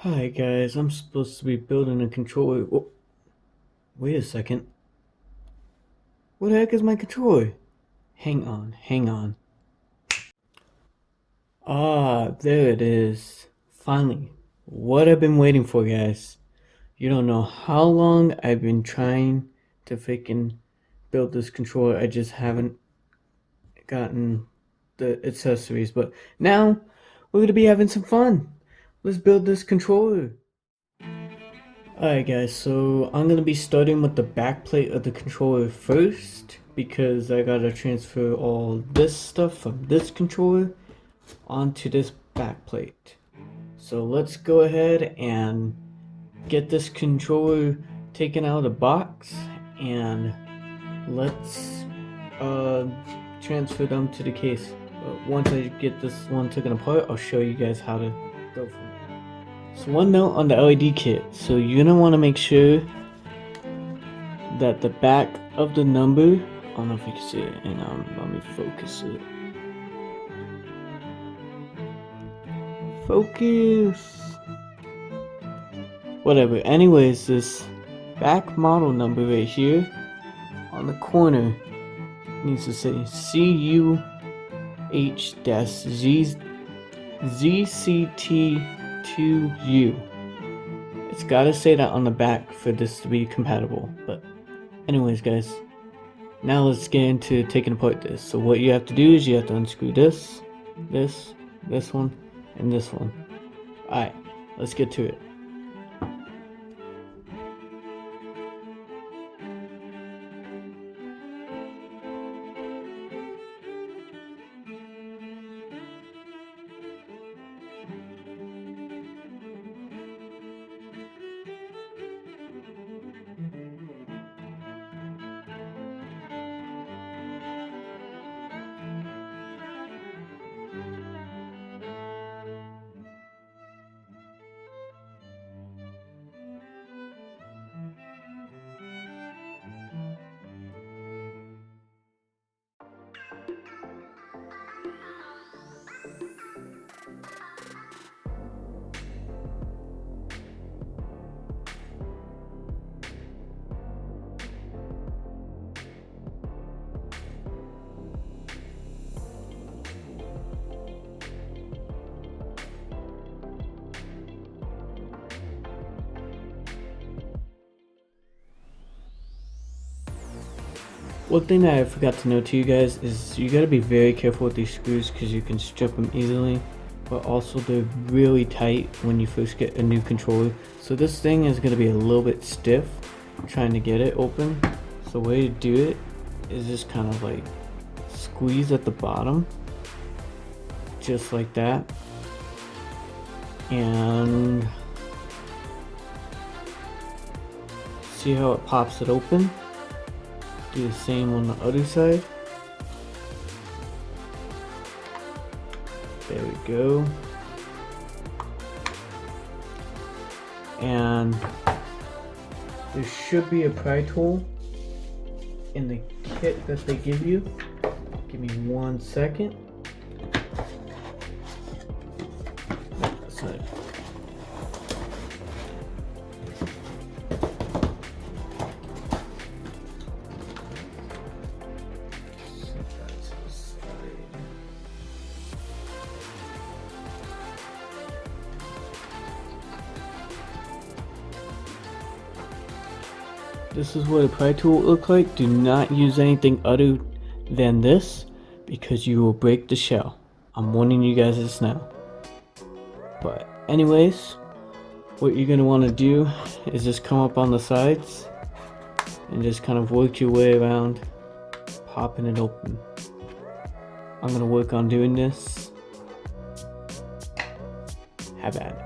Hi guys, I'm supposed to be building a controller. Whoa, wait a second. What the heck is my controller? Hang on. Ah, there it is. Finally. What I've been waiting for, guys. You don't know how long I've been trying to freaking build this controller. I just haven't gotten the accessories, but now we're gonna be having some fun. Let's build this controller. Alright guys, so I'm going to be starting with the back plate of the controller first because I gotta transfer all this stuff from this controller onto this back plate. So let's go ahead and get this controller taken out of the box and let's transfer them to the case. Once I get this one taken apart, I'll show you guys how to go from it. So one note on the LED kit, so you're gonna want to make sure that the back of the number, I don't know if you can see it, hang on, let me focus it. Focus! Whatever, anyways, this back model number right here on the corner needs to say CUH-ZCT2U. It's gotta say that on the back for this to be compatible, but anyways guys, now let's get into taking apart this. So what you have to do is you have to unscrew this one, and this one. Alright, let's get to it. One thing that I forgot to note to you guys is you gotta be very careful with these screws because you can strip them easily, but also they're really tight when you first get a new controller. So this thing is gonna be a little bit stiff trying to get it open. So the way to do it is just kind of like squeeze at the bottom, just like that, and see how it pops it open. Do the same on the other side. There we go. And there should be a pry tool in the kit that they give you. Give me 1 second. That's it. This is what a pry tool will look like. Do not use anything other than this because you will break the shell. I'm warning you guys this now. But anyways, what you're gonna want to do is just come up on the sides and just kind of work your way around, popping it open. I'm gonna work on doing this. Have at it.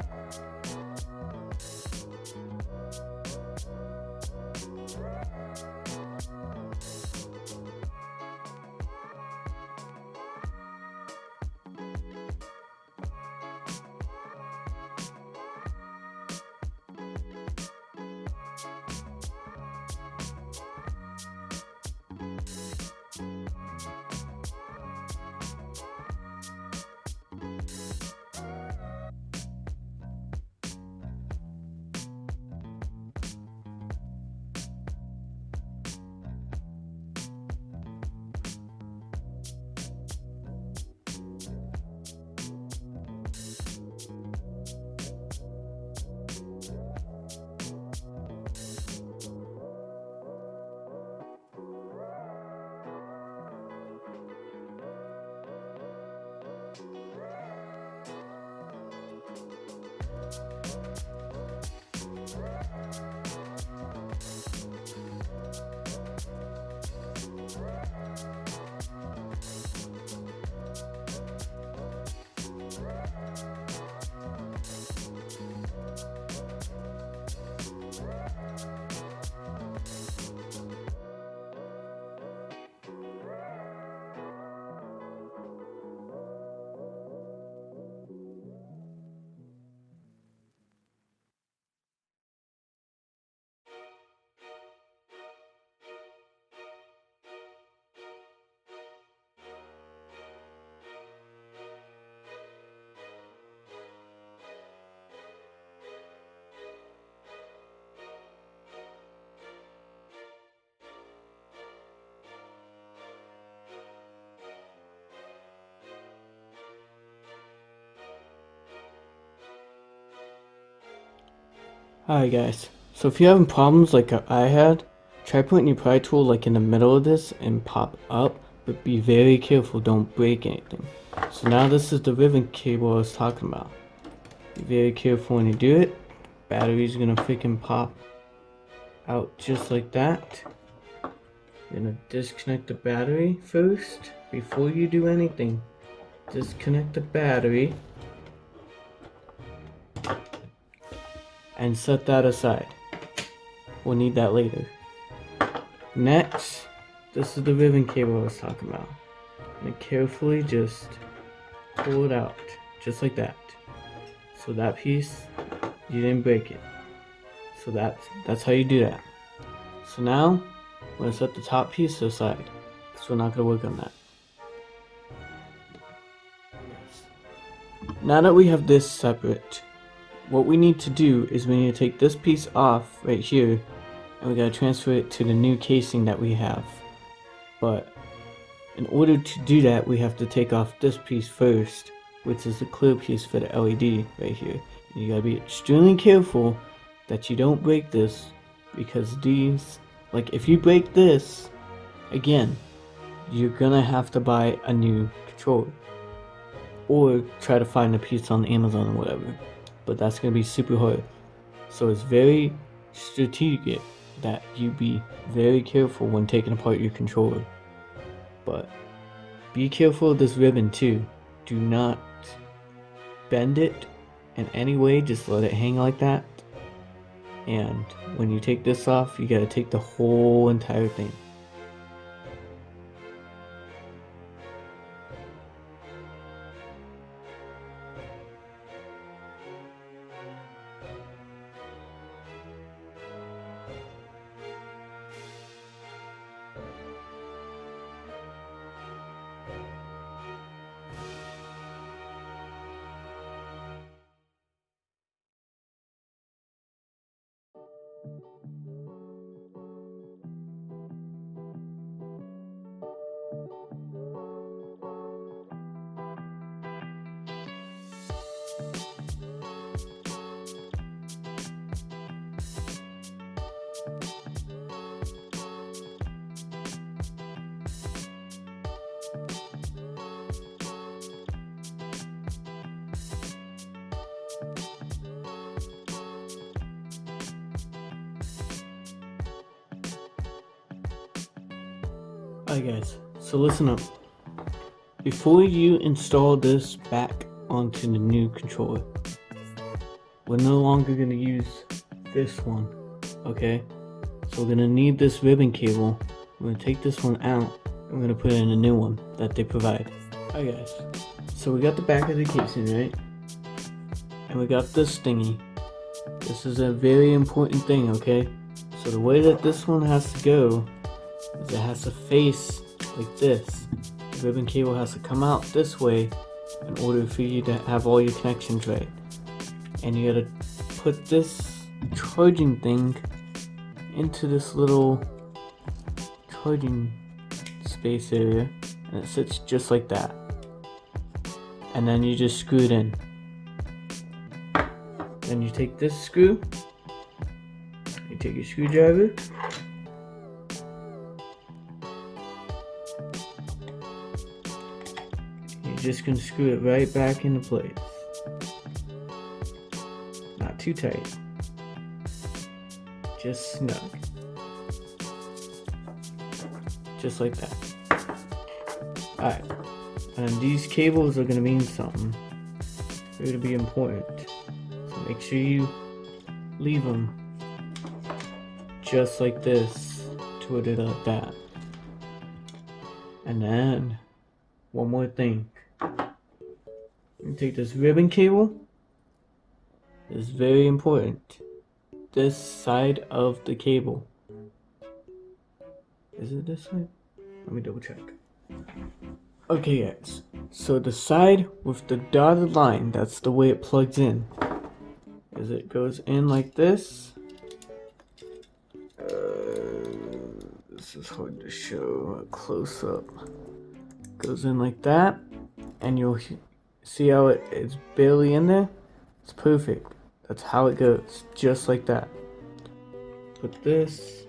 Alright guys, so if you're having problems like I had, try putting your pry tool like in the middle of this and pop up, but be very careful, don't break anything. So now this is the ribbon cable I was talking about. Be very careful when you do it. Battery's gonna freaking pop out just like that. You're gonna disconnect the battery first before you do anything. Disconnect the battery and set that aside. We'll need that later. Next, this is the ribbon cable I was talking about. And carefully just pull it out, just like that. So that piece, you didn't break it. So that's how you do that. So now, we're gonna set the top piece aside, because we're not gonna work on that. Now that we have this separate, what we need to do is we need to take this piece off right here, and we gotta transfer it to the new casing that we have. But in order to do that, we have to take off this piece first, which is the clear piece for the LED right here. And you gotta be extremely careful that you don't break this, because these, like if you break this, again, you're gonna have to buy a new controller. Or try to find a piece on Amazon or whatever. But that's gonna be super hard. So it's very strategic that you be very careful when taking apart your controller. But be careful of this ribbon too. Do not bend it in any way, just let it hang like that. And when you take this off, you gotta take the whole entire thing. Alright guys, so listen up. Before you install this back onto the new controller, we're no longer going to use this one, okay? So we're going to need this ribbon cable. We're going to take this one out and we're going to put in a new one that they provide. Alright guys, so we got the back of the casing, right? And we got this thingy. This is a very important thing, okay? So the way that this one has to go is it has to face like this. The ribbon cable has to come out this way in order for you to have all your connections right. And you gotta put this charging thing into this little charging space area, and it sits just like that. And then you just screw it in. Then you take this screw, you take your screwdriver, you're just gonna screw it right back into place. Not too tight, just snug. Just like that. Alright, and these cables are gonna mean something. They're gonna be important. So make sure you leave them just like this, to it like that. And then, one more thing. You take this ribbon cable. It's very important. This side of the cable. Is it this side? Let me double check. Okay guys, so the side with the dotted line, that's the way it plugs in. Is it goes in like this. This is hard to show a close up. Goes in like that, and you'll see how it's barely in there. It's perfect. That's how it goes, just like that. Put this,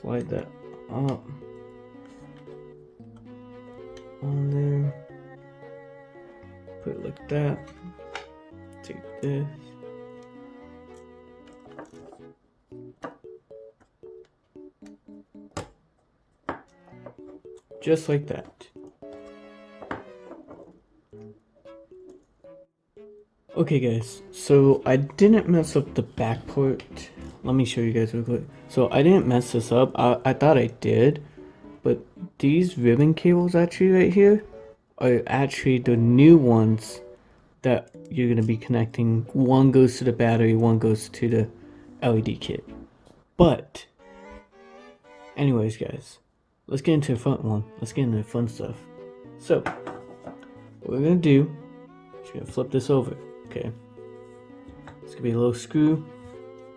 slide that up on there, put it like that, take this, just like that. Okay guys, so I didn't mess up the back part. Let me show you guys real quick. So I didn't mess this up. I thought I did, but these ribbon cables actually right here are actually the new ones that you're gonna be connecting. One goes to the battery, one goes to the LED kit. But anyways guys, let's get into the front one. Let's get into the fun stuff. So what we're gonna do is we're gonna flip this over. Okay, it's gonna be a little screw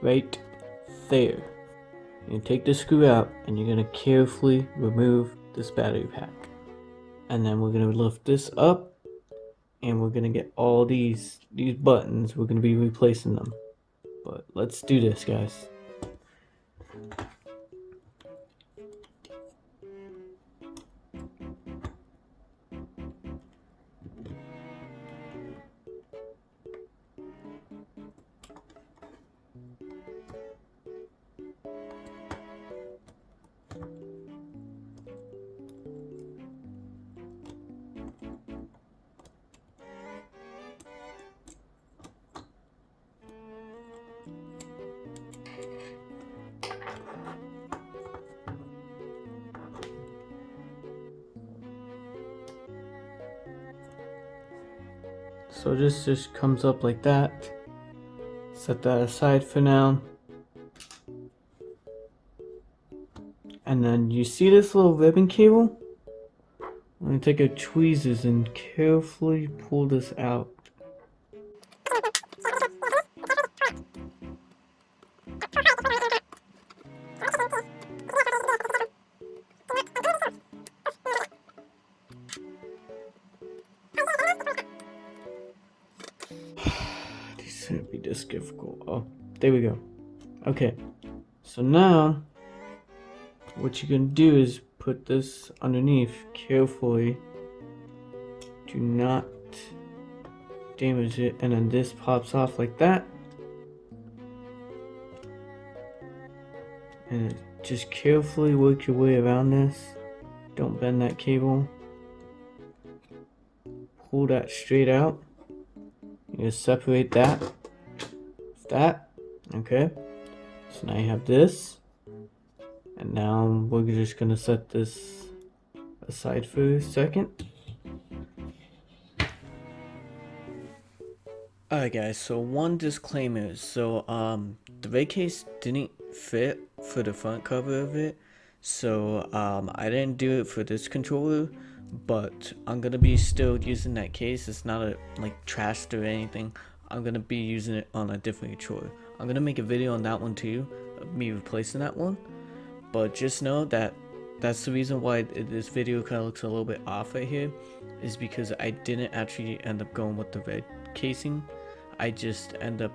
right there. You're gonna take this screw out and you're gonna carefully remove this battery pack, and then we're gonna lift this up and we're gonna get all these buttons. We're gonna be replacing them, but let's do this guys. So this just comes up like that. Set that aside for now. And then you see this little ribbon cable? I'm gonna take a tweezers and carefully pull this out. This shouldn't be this difficult. Oh, there we go. Okay, so now what you're gonna do is put this underneath carefully. Do not damage it, and then this pops off like that. And just carefully work your way around this. Don't bend that cable. Pull that straight out. You just separate that. That. Okay. So now you have this. And now we're just gonna set this aside for a second. Alright guys, so one disclaimer. So the red case didn't fit for the front cover of it. So I didn't do it for this controller, but I'm gonna be still using that case. It's not like trashed or anything. I'm gonna be using it on a different controller. I'm gonna make a video on that one too, of me replacing that one. But just know that that's the reason why this video kind of looks a little bit off right here, is because I didn't actually end up going with the red casing. I just end up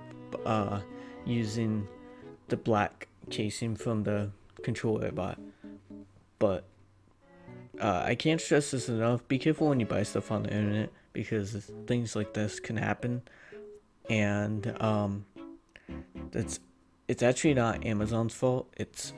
using the black casing from the controller I bought. But I can't stress this enough. Be careful when you buy stuff on the internet, because things like this can happen. And it's actually not Amazon's fault. It's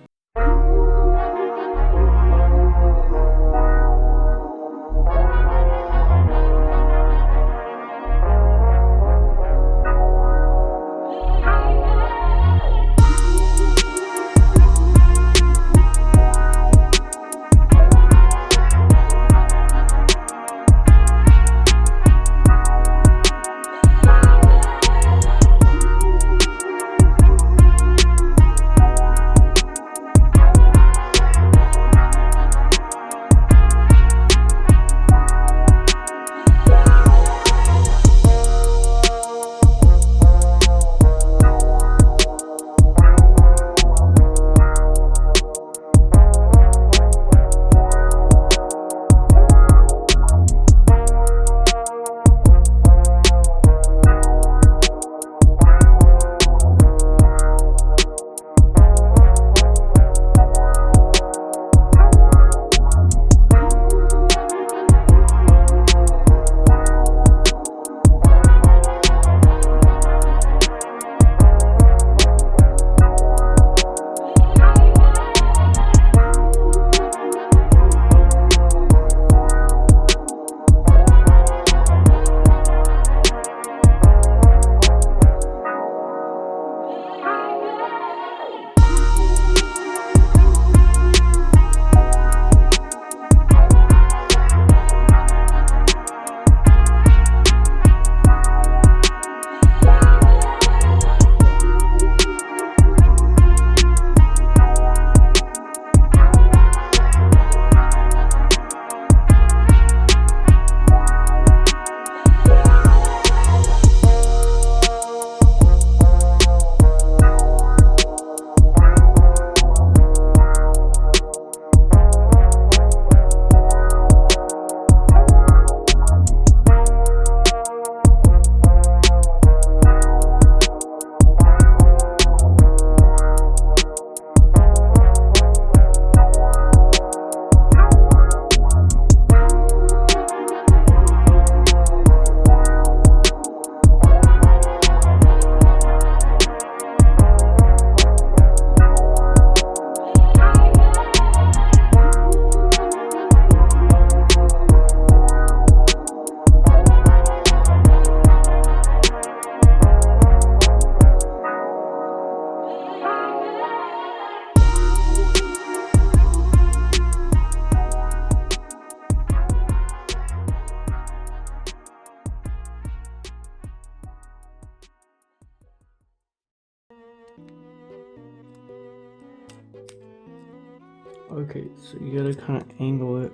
Okay, so you gotta kind of angle it.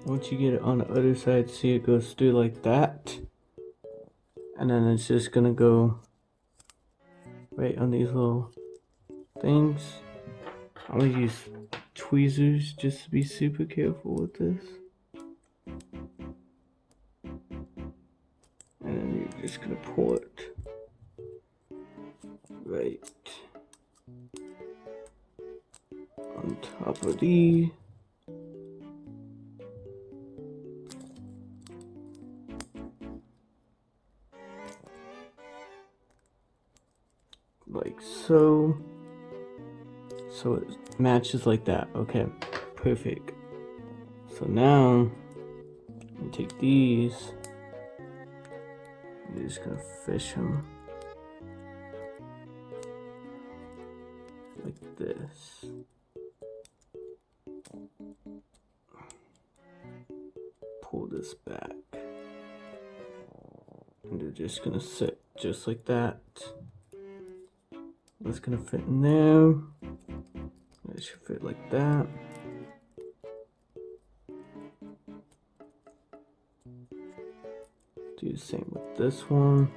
Once you get it on the other side, see it goes through like that. And then it's just gonna go right on these little things. I'm gonna use tweezers just to be super careful with this. And then you're just gonna pull it right on top of these. Like so. So it matches like that. Okay, perfect. So now you take these. You're just gonna fish them like this. Pull this back. And they're just gonna sit just like that. That's gonna fit in there. It should fit like that. Do the same with this one.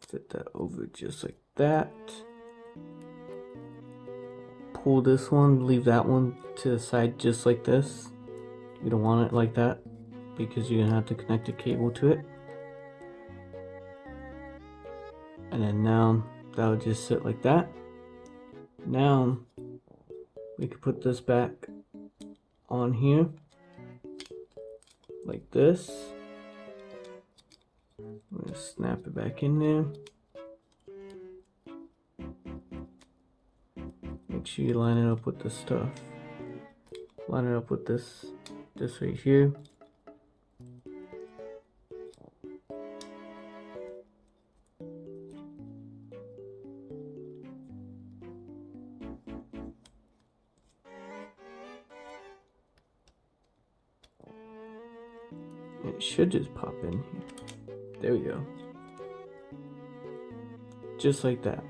Fit that over just like that. Pull this one, leave that one to the side just like this. You don't want it like that because you're gonna have to connect a cable to it. And then now that'll just sit like that. Now we can put this back on here like this. I'm gonna snap it back in there. Make sure you line it up with the stuff. Line it up with this right here. It should just pop in here. There we go. Just like that.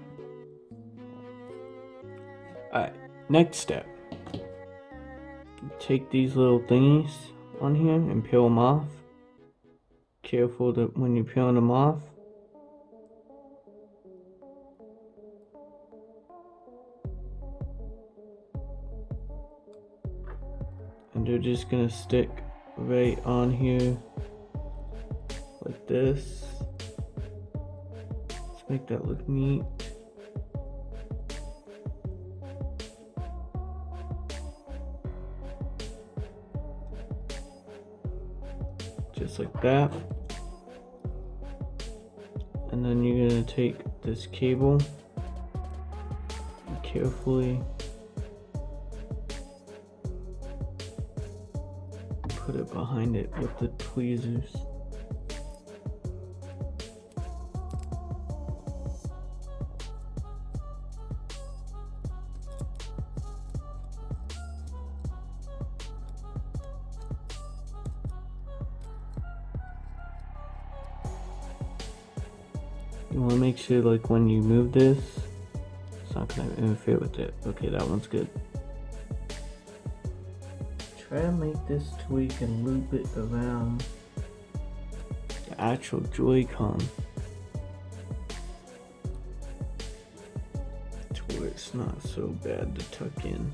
Alright, next step. Take these little thingies on here and peel them off. Careful that when you're peeling them off. And they're just gonna stick right on here like this. Let's make that look neat. Just like that. And then you're gonna take this cable and carefully put it behind it with the tweezers. You want to make sure like when you move this, it's not going to interfere with it. Okay, that one's good. Try to make this so we can loop it around the actual Joy-Con to where it's not so bad to tuck in.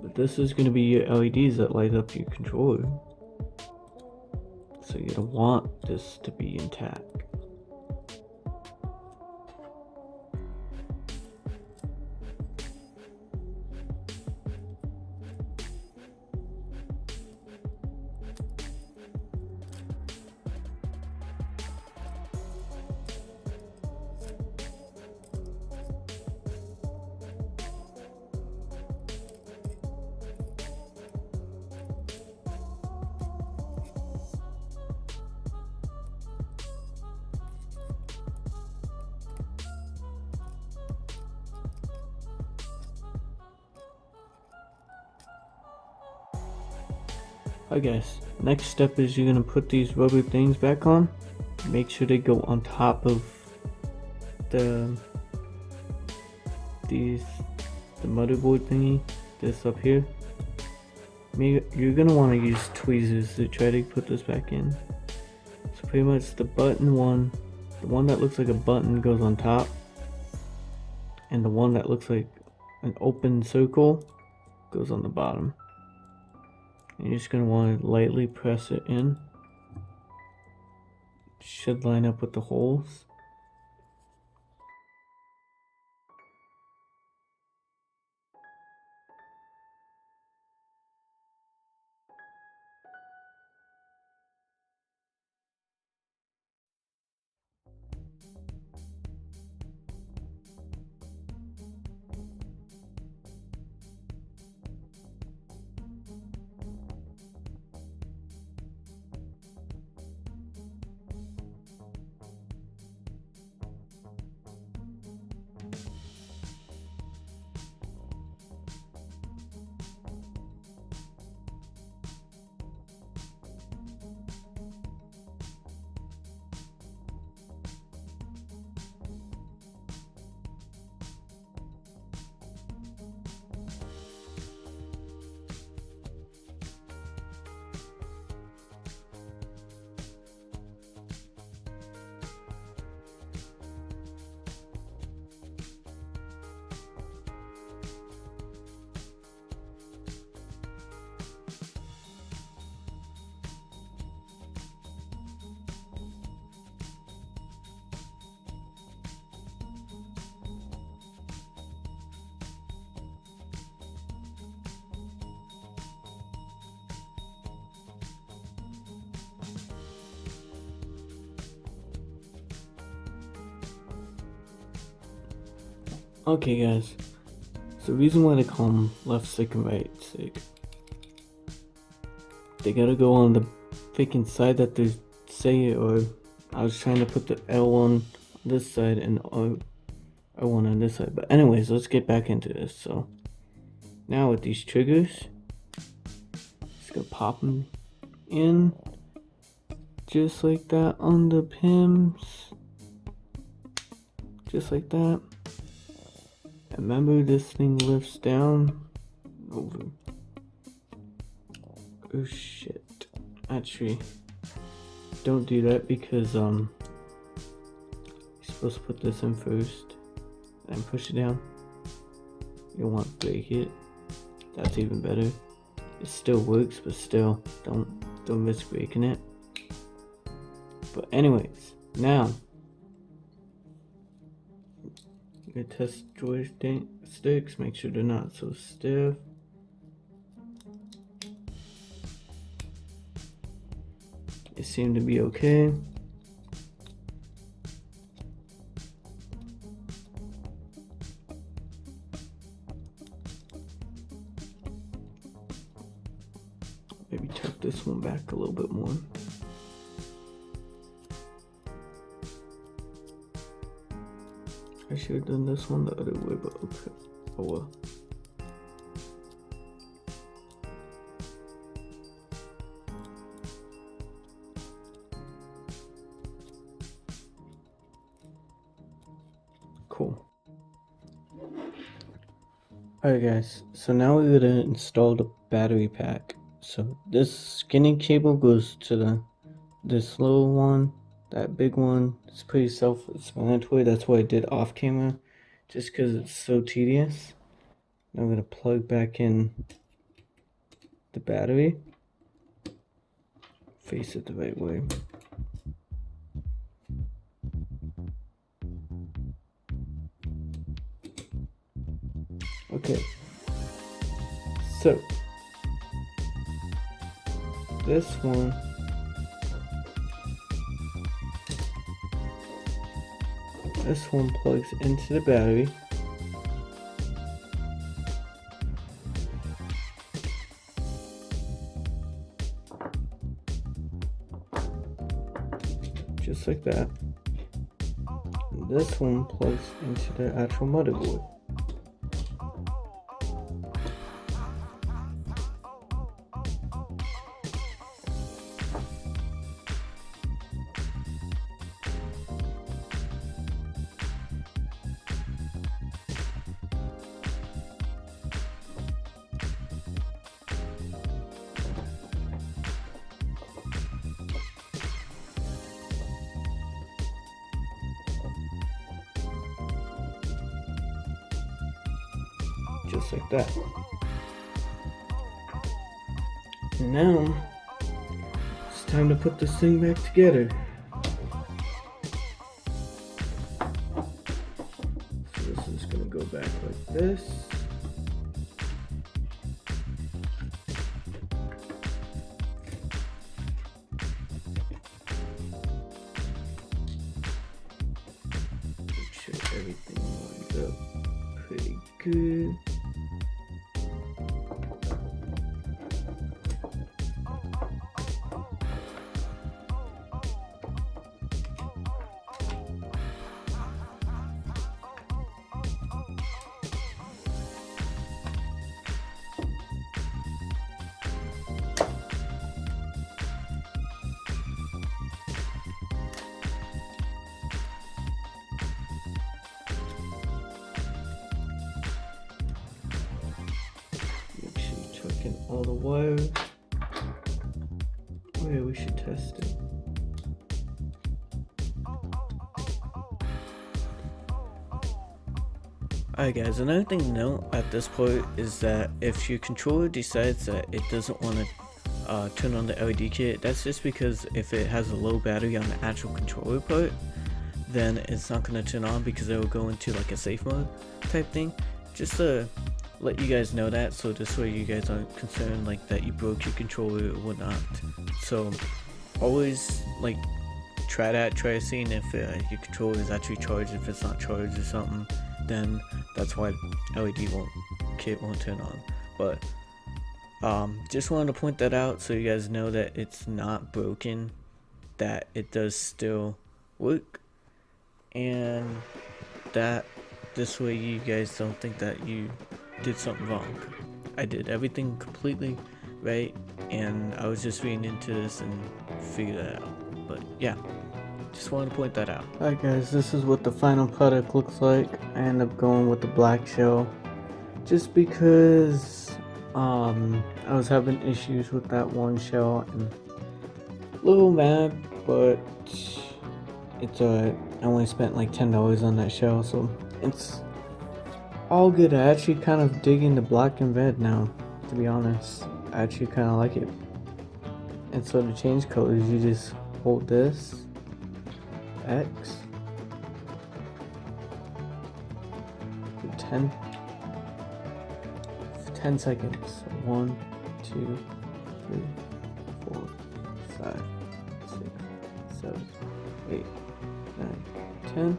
But this is going to be your LEDs that light up your controller. So you're gonna want this to be intact. Alright guys, next step is you're gonna put these rubber things back on. Make sure they go on top of the motherboard thingy, this up here. You're gonna want to use tweezers to try to put this back in. So pretty much the one that looks like a button goes on top, and the one that looks like an open circle goes on the bottom. And you're just gonna want to lightly press it in. Should line up with the holes. Okay guys, so the reason why they call them left stick and right stick, they gotta go on the freaking side that they say it, or I was trying to put the L on this side and R1 on this side. But anyways, let's get back into this. So now with these triggers, just gonna pop them in just like that on the pims, just like that. And remember, this thing lifts down over. Oh shit, actually don't do that, because you're supposed to put this in first and push it down. You don't want to break it. That's even better. It still works, but still don't risk breaking it. But anyways, now you test joysticks, make sure they're not so stiff. They seem to be okay. Maybe tuck this one back a little bit more. I should have done this one the other way, but okay. Oh well. Cool. Alright guys, so now we're gonna install the battery pack. So this skinny cable goes to this little one. That big one, it's pretty self-explanatory. That's why I did off camera, just because it's so tedious. Now I'm gonna plug back in the battery. Face it the right way. Okay, so this one plugs into the battery. Just like that. And this one plugs into the actual motherboard. just like that. And now it's time to put this thing back together. So this is gonna go back like this. Make sure everything lines up pretty good. In all the wires. Oh yeah, we should test it. Alright guys, another thing to note at this point is that if your controller decides that it doesn't want to turn on the LED kit, that's just because if it has a low battery on the actual controller part, then it's not going to turn on because it will go into like a safe mode type thing. Just to let you guys know that, so this way you guys aren't concerned like that you broke your controller or whatnot. So always like try seeing if your controller is actually charged. If it's not charged or something, then that's why LED kit won't turn on. But just wanted to point that out so you guys know that it's not broken, that it does still work, and that this way you guys don't think that you did something wrong. I did everything completely right, and I was just reading into this and figured that out. But yeah, just wanted to point that out. Alright guys, this is what the final product looks like. I end up going with the black shell just because I was having issues with that one shell and a little mad, but it's alright. I only spent like $10 on that shell, so it's all good. I actually kind of dig into black and red now, to be honest. I actually kind of like it. And so to change colors, you just hold this X for 10 seconds. 1, 2, 3, 4, 5, 6, 7, 8, 9, 10.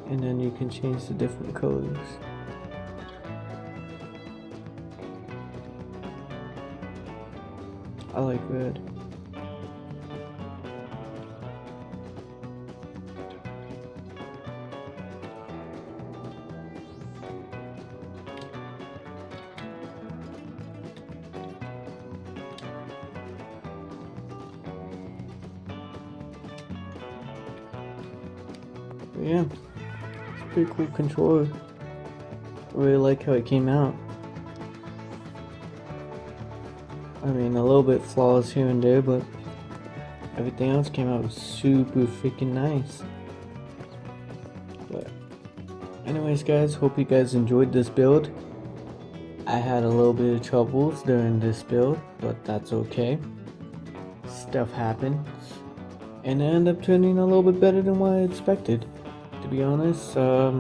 And then you can change the different colors. I like red. But yeah. Pretty cool controller. I really like how it came out. I mean, a little bit flaws here and there, but everything else came out super freaking nice. But anyways guys, hope you guys enjoyed this build. I had a little bit of troubles during this build, but that's okay. Stuff happens. And it ended up turning a little bit better than what I expected. To be honest, I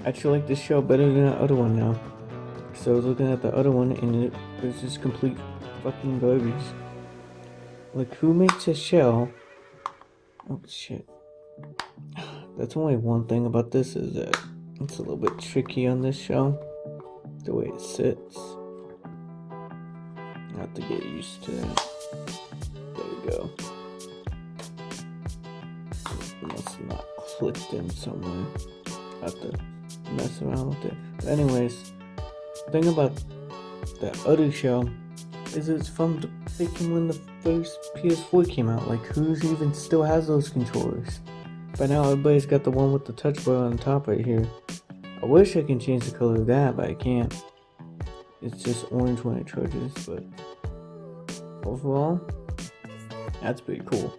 actually like this shell better than the other one now. So I was looking at the other one and it was just complete fucking garbage. Like, who makes a shell? Oh shit. That's only one thing about this, is that it's a little bit tricky on this shell, the way it sits. I have to get used to that. There we go. Must not clicked in somewhere. I have to mess around with it. But anyways, the thing about that other shell is it's from the freaking when the first PS4 came out. Like, who's even still has those controllers? By now everybody's got the one with the touch bar on the top right here. I wish I can change the color of that, but I can't. It's just orange when it charges, but overall, that's pretty cool.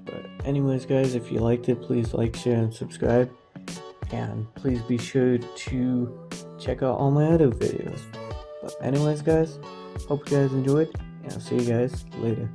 But anyways guys, if you liked it, please like, share, and subscribe. And please be sure to check out all my other videos. But anyways, guys, hope you guys enjoyed, and I'll see you guys later.